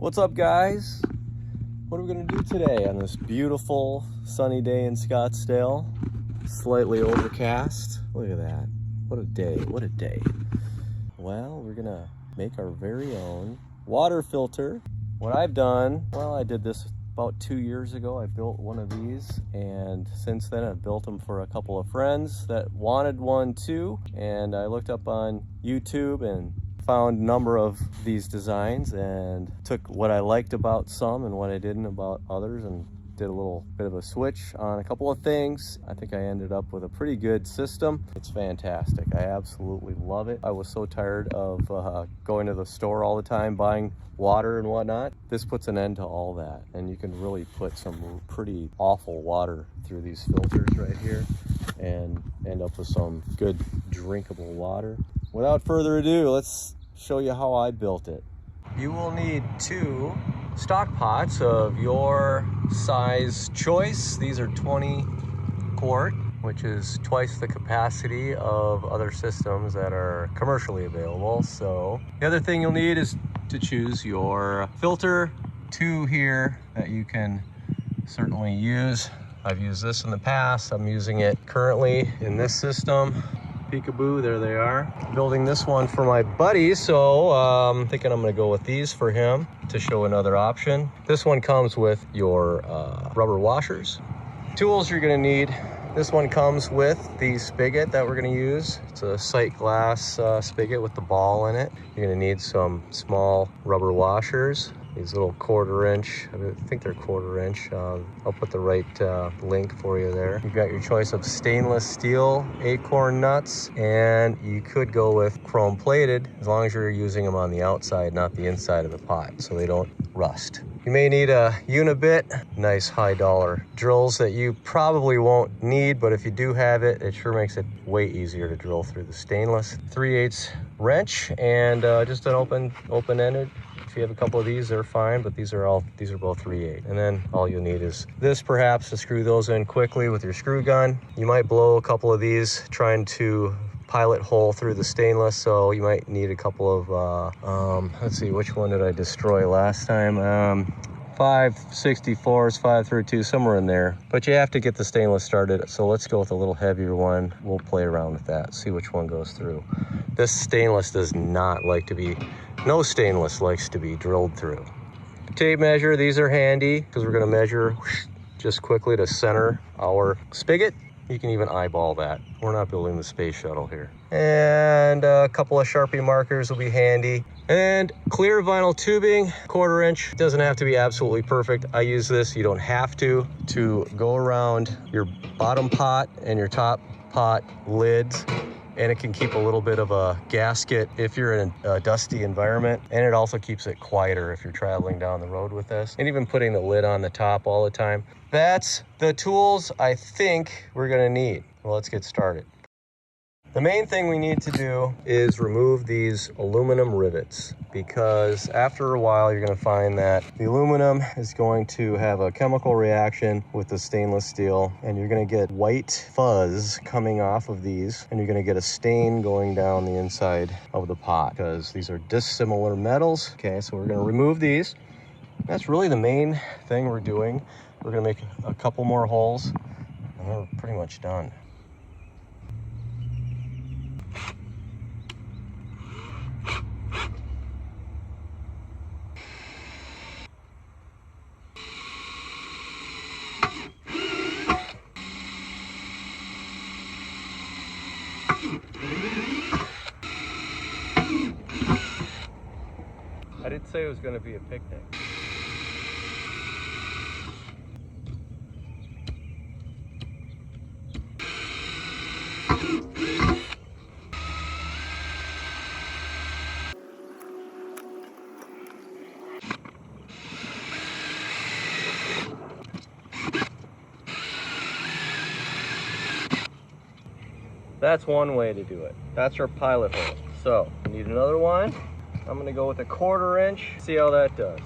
What's up, guys? What are we gonna do today on this beautiful sunny day in Scottsdale? Slightly overcast. Look at that. What a day, what a day. Well, we're gonna make our very own water filter. What I've done, well, I did this about 2 years ago. I built one of these, and since then I've built them for a couple of friends that wanted one too. And I looked up on YouTube and found a number of these designs and took what I liked about some and what I didn't about others and did a little bit of a switch on a couple of things. I think I ended up with a pretty good system. It's fantastic. I absolutely love it. I was so tired of going to the store all the time, buying water and whatnot. This puts an end to all that, and you can really put some pretty awful water through these filters right here and end up with some good drinkable water. Without further ado, let's show you how I built it. You will need 2 stock pots of your size choice. These are 20 quart, which is twice the capacity of other systems that are commercially available. So the other thing you'll need is to choose your filter. 2 here that you can certainly use. I've used this in the past. I'm using it currently in this system. Peekaboo, there they are. Building this one for my buddy, so I'm thinking I'm gonna go with these for him to show another option. This one comes with your rubber washers. Tools you're gonna need. This one comes with the spigot that we're gonna use. It's a sight glass spigot with the ball in it. You're gonna need some small rubber washers. These little 1/4 inch, I think they're 1/4 inch. I'll put the right link for you there. You've got your choice of stainless steel acorn nuts, and you could go with chrome plated as long as you're using them on the outside, not the inside of the pot, so they don't rust. You may need a unibit, nice high dollar drills that you probably won't need, but if you do have it, it sure makes it way easier to drill through the stainless. 3/8 wrench, and just an open-ended. If you have a couple of these, they're fine, but these are both 3/8. And then all you'll need is this perhaps to screw those in quickly with your screw gun. You might blow a couple of these trying to pilot hole through the stainless, so you might need a couple of, let's see, which one did I destroy last time? 5/64s, 5/32, somewhere in there. But you have to get the stainless started, so let's go with a little heavier one. We'll play around with that, see which one goes through. This stainless does not like to be, no stainless likes to be drilled through. Tape measure, these are handy because we're gonna measure just quickly to center our spigot. You can even eyeball that. We're not building the space shuttle here. And a couple of Sharpie markers will be handy. And clear vinyl tubing, 1/4 inch. It doesn't have to be absolutely perfect. I use this, you don't have to go around your bottom pot and your top pot lids. And it can keep a little bit of a gasket if you're in a dusty environment. And it also keeps it quieter if you're traveling down the road with this. And even putting the lid on the top all the time. That's the tools I think we're gonna need. Well, let's get started. The main thing we need to do is remove these aluminum rivets, because after a while you're going to find that the aluminum is going to have a chemical reaction with the stainless steel, and you're going to get white fuzz coming off of these, and you're going to get a stain going down the inside of the pot because these are dissimilar metals. Okay, so we're going to remove these. That's really the main thing we're doing. We're going to make a couple more holes and we're pretty much done. I didn't say it was going to be a picnic. That's one way to do it. That's our pilot hole. So, we need another one. I'm gonna go with a 1/4 inch, see how that does.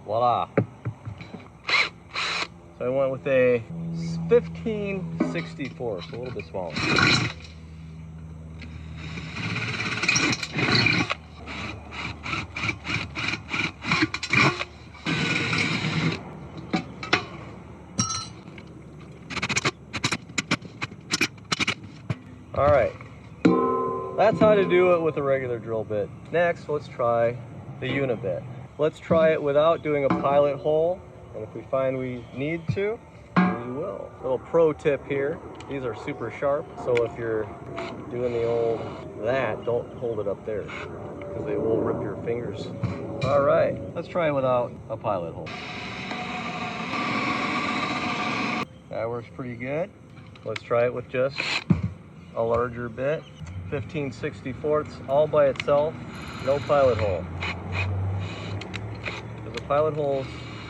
Voila. So I went with a 15/64, so a little bit smaller. All right, that's how to do it with a regular drill bit. Next, let's try the unit bit. Let's try it without doing a pilot hole, and if we find we need to, we will. Little pro tip here, these are super sharp, so if you're doing the old that, don't hold it up there, because they will rip your fingers. All right, let's try it without a pilot hole. That works pretty good. Let's try it with just a larger bit. 15/64 all by itself, no pilot hole. Because the pilot holes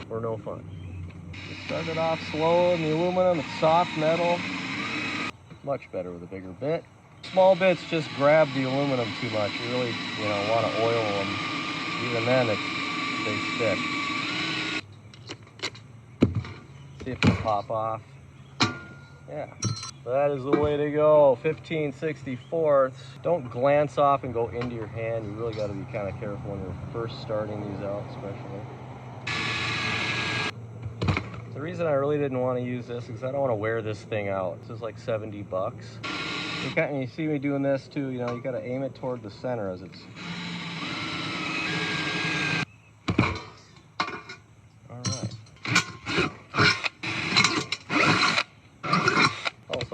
were no fun. It started off slow in the aluminum, it's soft metal. Much better with a bigger bit. Small bits just grab the aluminum too much. You really, want to oil them. Even then, they stick. See if they pop off. Yeah. That is the way to go. 15/64. Don't glance off and go into your hand. You really got to be kind of careful when you're first starting these out, especially. The reason I really didn't want to use this is I don't want to wear this thing out. This is like 70 bucks. You see me doing this too, you got to aim it toward the center as it's...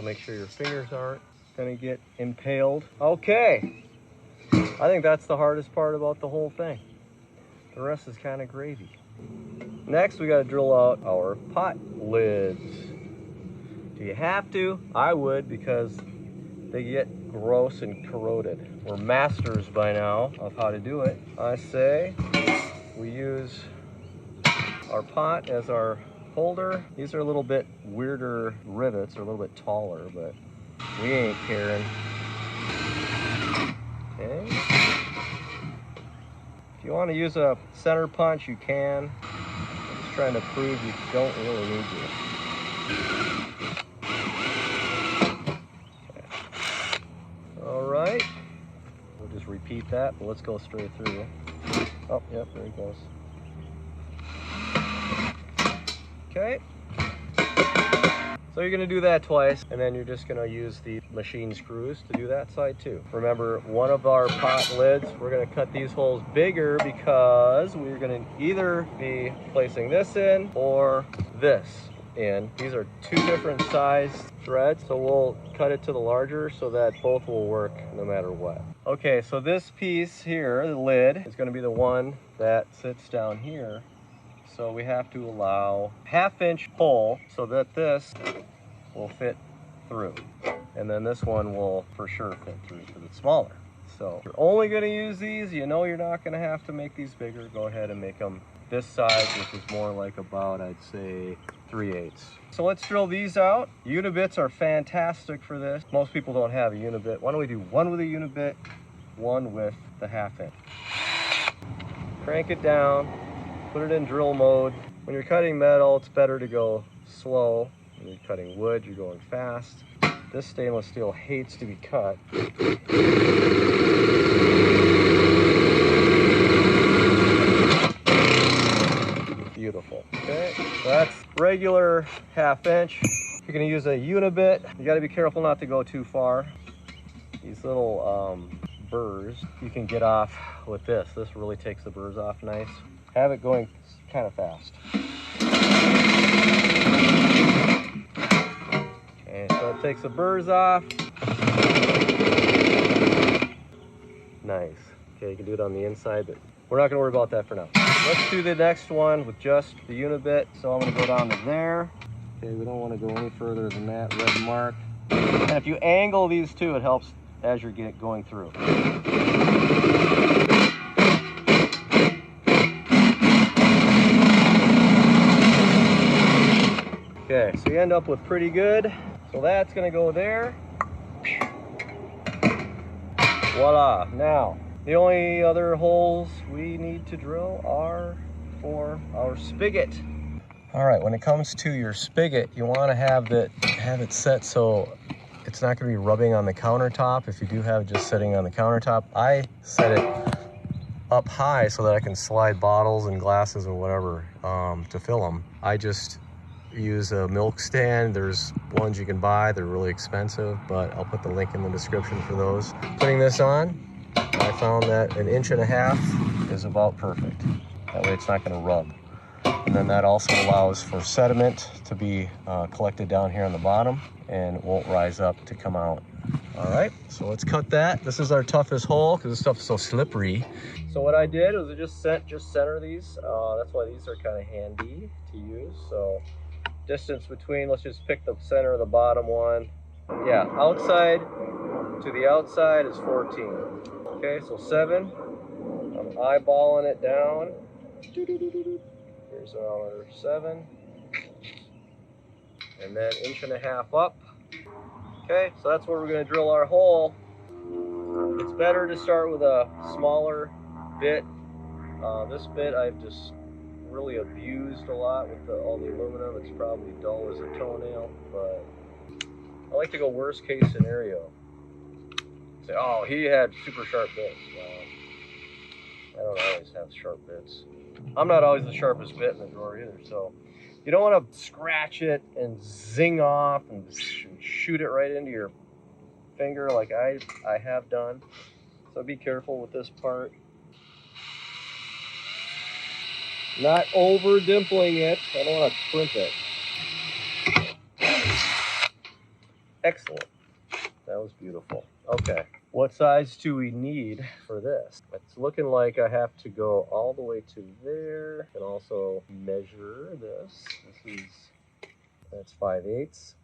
Make sure your fingers aren't gonna get impaled. Okay, I think that's the hardest part about the whole thing. The rest is kind of gravy. Next, we got to drill out our pot lids. Do you have to? I would, because they get gross and corroded. We're masters by now of how to do it. I say we use our pot as our holder. These are a little bit weirder rivets, they're a little bit taller, but we ain't caring. Okay. If you want to use a center punch, you can. I'm just trying to prove you don't really need to. Okay. All right. We'll just repeat that, but let's go straight through. Oh, yep, there he goes. Okay, so you're going to do that twice, and then you're just going to use the machine screws to do that side too. Remember, one of our pot lids, we're going to cut these holes bigger because we're going to either be placing this in or this in. These are two different size threads, so we'll cut it to the larger so that both will work no matter what. Okay, so this piece here, the lid, is going to be the one that sits down here. So we have to allow 1/2 inch hole so that this will fit through. And then this one will for sure fit through because it's smaller. So if you're only going to use these, you're not going to have to make these bigger. Go ahead and make them this size, which is more like about, I'd say, 3/8. So let's drill these out. Unibits are fantastic for this. Most people don't have a unibit. Why don't we do one with a unibit, one with the 1/2 inch. Crank it down. Put it in drill mode. When you're cutting metal, it's better to go slow. When you're cutting wood, you're going fast. This stainless steel hates to be cut. Beautiful. Okay, so that's regular 1/2 inch. If you're gonna use a unibit, you gotta be careful not to go too far. These little burrs, you can get off with this. This really takes the burrs off nice. Have it going kind of fast. Okay, so it takes the burrs off. Nice. Okay, you can do it on the inside, but we're not going to worry about that for now. Let's do the next one with just the unibit. So I'm going to go down to there. Okay, we don't want to go any further than that red mark. And if you angle these two, it helps as you're going through. Okay, so you end up with pretty good. So that's gonna go there. Voila. Now, the only other holes we need to drill are for our spigot. All right, when it comes to your spigot, you want to have it set so it's not going to be rubbing on the countertop. If you do have it just sitting on the countertop, I set it up high so that I can slide bottles and glasses or whatever to fill them. I just use a milk stand. There's ones you can buy. They're really expensive, but I'll put the link in the description for those. Putting this on, I found that 1.5 inches is about perfect. That way it's not going to rub. And then that also allows for sediment to be collected down here on the bottom and won't rise up to come out. All right, so let's cut that. This is our toughest hole because this stuff is so slippery. So what I did was I just center these. That's why these are kind of handy to use. So distance between, let's just pick the center of the bottom one. Yeah, outside to the outside is 14. Okay, so 7. I'm eyeballing it down. Here's another 7. And then 1.5 inches up. Okay, so that's where we're going to drill our hole. It's better to start with a smaller bit. This bit I've just really abused a lot with all the aluminum. It's probably dull as a toenail, but I like to go worst case scenario. Say, oh, he had super sharp bits. Well, I don't always have sharp bits. I'm not always the sharpest bit in the drawer either, so you don't want to scratch it and zing off and shoot it right into your finger like I have done. So be careful with this part. Not over dimpling it. I don't want to crimp it. Excellent. That was beautiful. Okay. What size do we need for this? It's looking like I have to go all the way to there. I can also measure this. That's 5/8.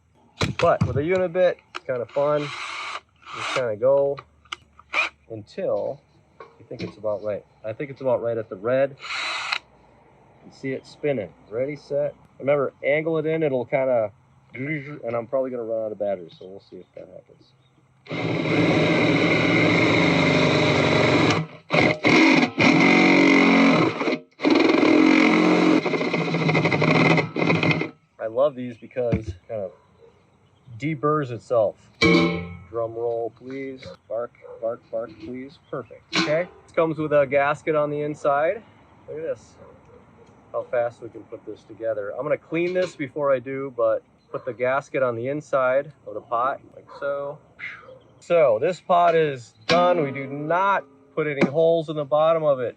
But with a unit bit, it's kind of fun. Just kind of go until you think it's about right. I think it's about right at the red. You see it spinning. Ready, set. Remember, angle it in, it'll kind of, and I'm probably going to run out of battery, so we'll see if that happens. I love these because it kind of deburrs itself. Drum roll, please. Bark, bark, bark, please. Perfect. Okay. This comes with a gasket on the inside. Look at this. How fast we can put this together. I'm going to clean this before I do, but put the gasket on the inside of the pot, like so. So this pot is done. We do not put any holes in the bottom of it.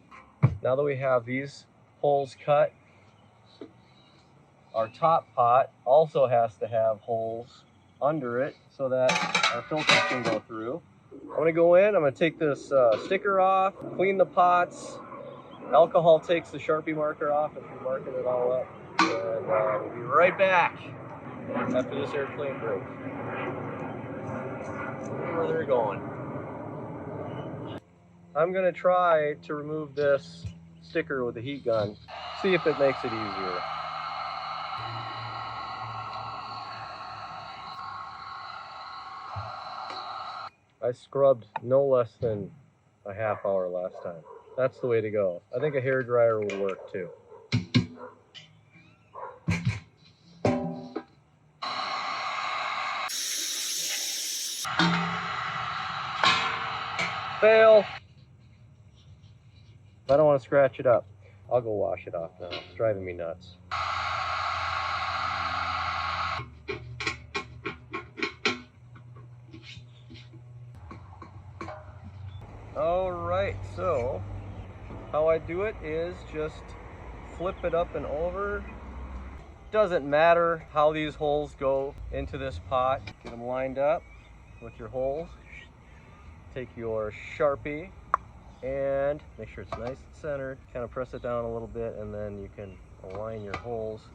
Now that we have these holes cut, our top pot also has to have holes under it so that our filters can go through. I'm going to go in, I'm going to take this sticker off, clean the pots. Alcohol takes the Sharpie marker off if you're marking it all up. And we'll be right back after this airplane break. Where they're going. I'm going to try to remove this sticker with the heat gun. See if it makes it easier. I scrubbed no less than a half hour last time. That's the way to go. I think a hairdryer will work too. Fail! I don't want to scratch it up. I'll go wash it off now. It's driving me nuts. Alright, so how I do it is just flip it up and over. Doesn't matter how these holes go into this pot. Get them lined up with your holes. Take your Sharpie and make sure it's nice and centered. Kind of press it down a little bit and then you can align your holes.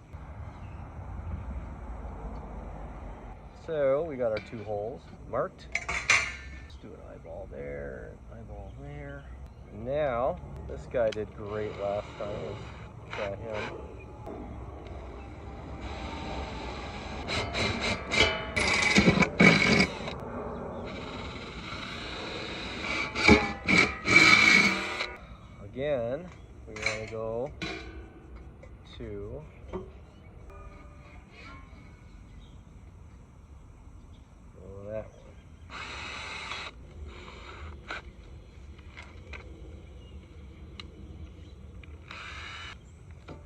So we got our 2 holes marked. Let's do an eyeball there, eyeball there. Now, this guy did great last time. Let's try him. Again, we want to go to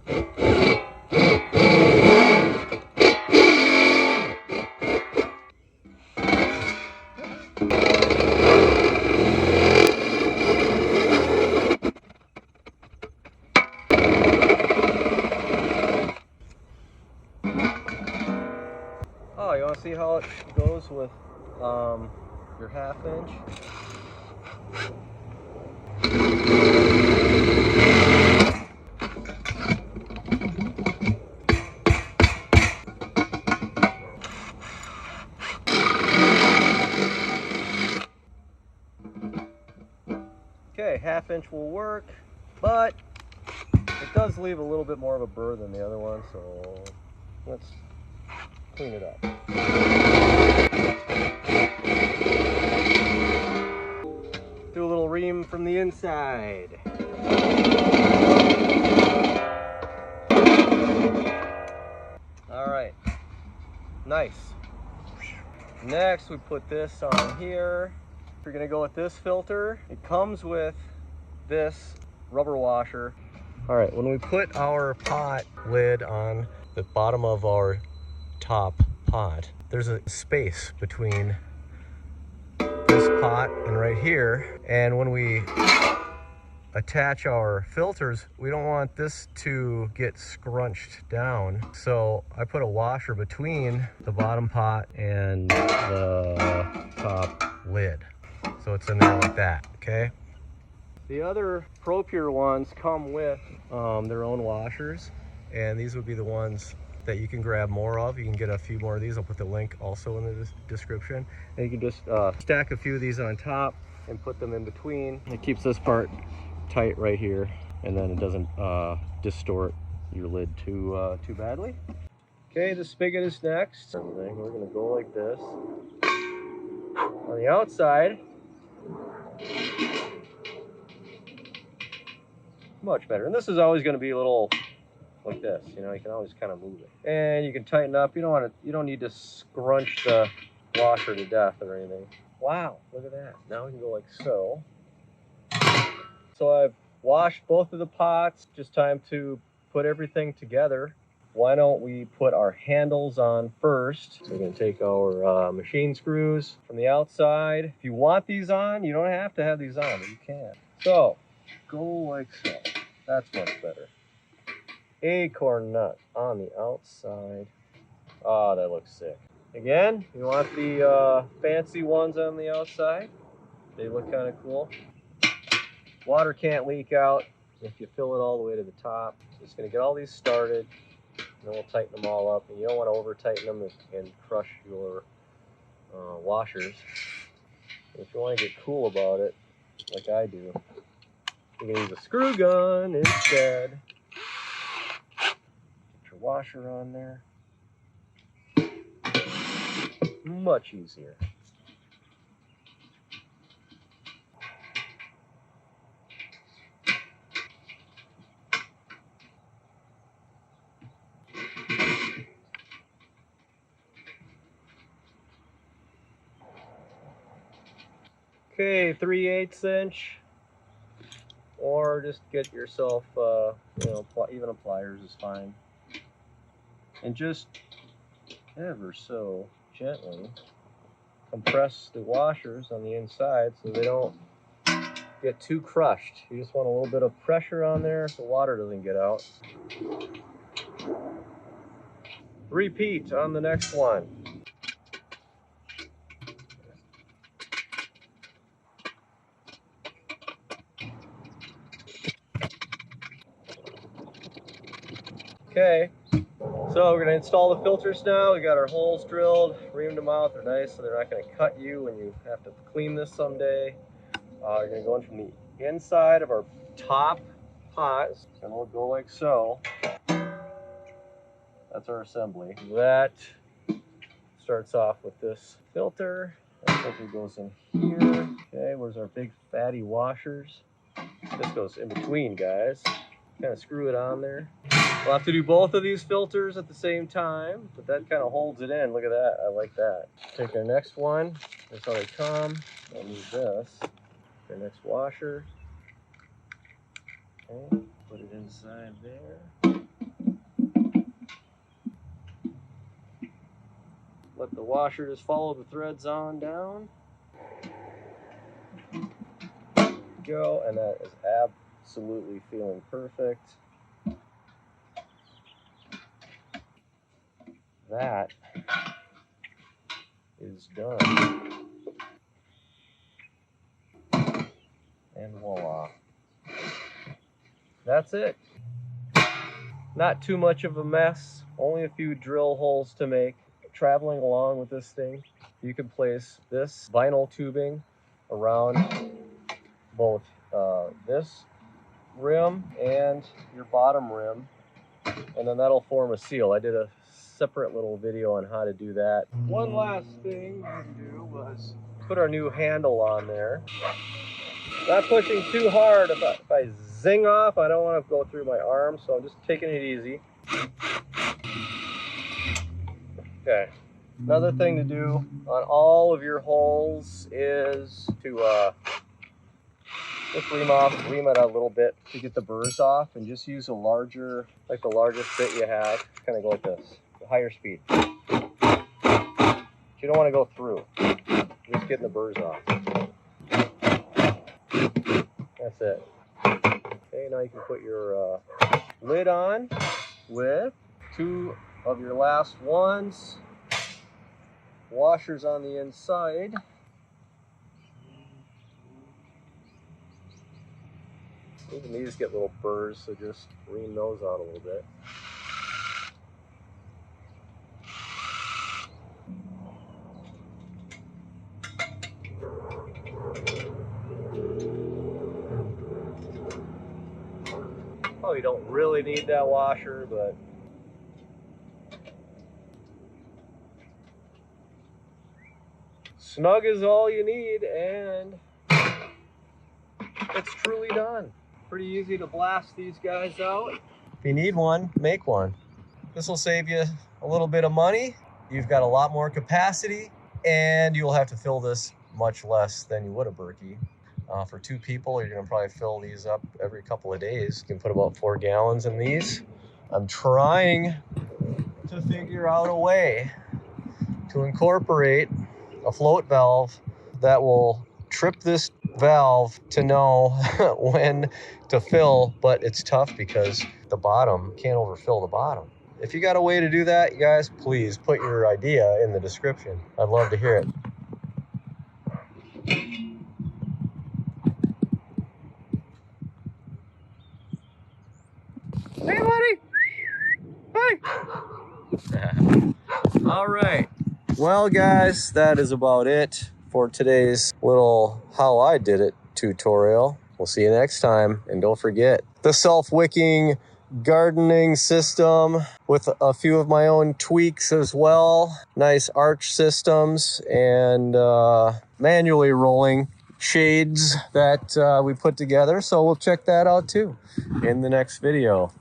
Oh, you want to see how it goes with your 1/2 inch? Okay, 1/2 inch will work, but it does leave a little bit more of a burr than the other one, so let's clean it up. Do a little ream from the inside. All right, nice. Next, we put this on here. If you're gonna go with this filter, it comes with this rubber washer. All right, when we put our pot lid on the bottom of our top pot, there's a space between this pot and right here. And when we attach our filters, we don't want this to get scrunched down. So I put a washer between the bottom pot and the top lid. So it's in there like that, okay? The other ProPure ones come with their own washers, and these would be the ones that you can grab more of. You can get a few more of these. I'll put the link also in the description. And you can just stack a few of these on top and put them in between. It keeps this part tight right here, and then it doesn't distort your lid too badly. Okay, the spigot is next. We're gonna go like this. On the outside, much better. And this is always going to be a little like this, you know, you can always kind of move it. And you can tighten up. You don't need to scrunch the washer to death or anything. Wow, look at that. Now we can go like so. So I've washed both of the pots. Just time to put everything together. Why don't we put our handles on first? So we're going to take our machine screws from the outside. If you want these on, you don't have to have these on, but you can. So go like so. That's much better. Acorn nut on the outside. Oh, that looks sick. Again, you want the fancy ones on the outside. They look kind of cool. Water can't leak out if you fill it all the way to the top. Just going to get all these started, and then we'll tighten them all up. And you don't want to over tighten them and crush your washers. If you want to get cool about it, like I do, you can use a screw gun instead. Get your washer on there. Much easier. Okay, 3/8 inch, or just get yourself, even a pliers is fine. And just ever so gently compress the washers on the inside so they don't get too crushed. You just want a little bit of pressure on there so water doesn't get out. Repeat on the next one. Okay, so we're going to install the filters now. We got our holes drilled, reamed them out. They're nice, so they're not going to cut you when you have to clean this someday. You're going to go in from the inside of our top pot. And we'll go like so. That's our assembly. That starts off with this filter. That filter goes in here. Okay, where's our big fatty washers? This goes in between, guys. Kind of screw it on there. We'll have to do both of these filters at the same time, but that kind of holds it in. Look at that. I like that. Take our next one. That's how they come. I'll move this. Our next washer. Okay, put it inside there. Let the washer just follow the threads on down. Go, and that is absolutely feeling perfect. That is done. And voila. That's it. Not too much of a mess, only a few drill holes to make. Traveling along with this thing, you can place this vinyl tubing around both this rim and your bottom rim, and then that'll form a seal. I did a separate little video on how to do that. One last thing to do was put our new handle on there. Not pushing too hard. If I zing off, I don't want to go through my arm, so I'm just taking it easy. Okay. Another thing to do on all of your holes is to just ream it a little bit to get the burrs off, and just use a larger, like the largest bit you have. Kind of go like this, a higher speed. But you don't want to go through. You're just getting the burrs off. That's it. Okay, now you can put your lid on with two of your last ones. Washers on the inside. Even these get little burrs, so just ream those out a little bit. Oh, you don't really need that washer, but snug is all you need, and it's truly done. Pretty easy to blast these guys out. If you need one, make one. This will save you a little bit of money. You've got a lot more capacity, and you'll have to fill this much less than you would a Berkey. For two people, you're gonna probably fill these up every couple of days. You can put about 4 gallons in these. I'm trying to figure out a way to incorporate a float valve that will trip this valve to know when to fill, but it's tough because the bottom can't overfill the bottom. If you got a way to do that, you guys, please put your idea in the description. I'd love to hear it. Hey, buddy. Buddy. All right. Well, guys, that is about it for today's little how I did it tutorial. We'll see you next time. And don't forget the self-wicking gardening system with a few of my own tweaks as well. Nice arch systems and manually rolling shades that we put together. So we'll check that out too in the next video.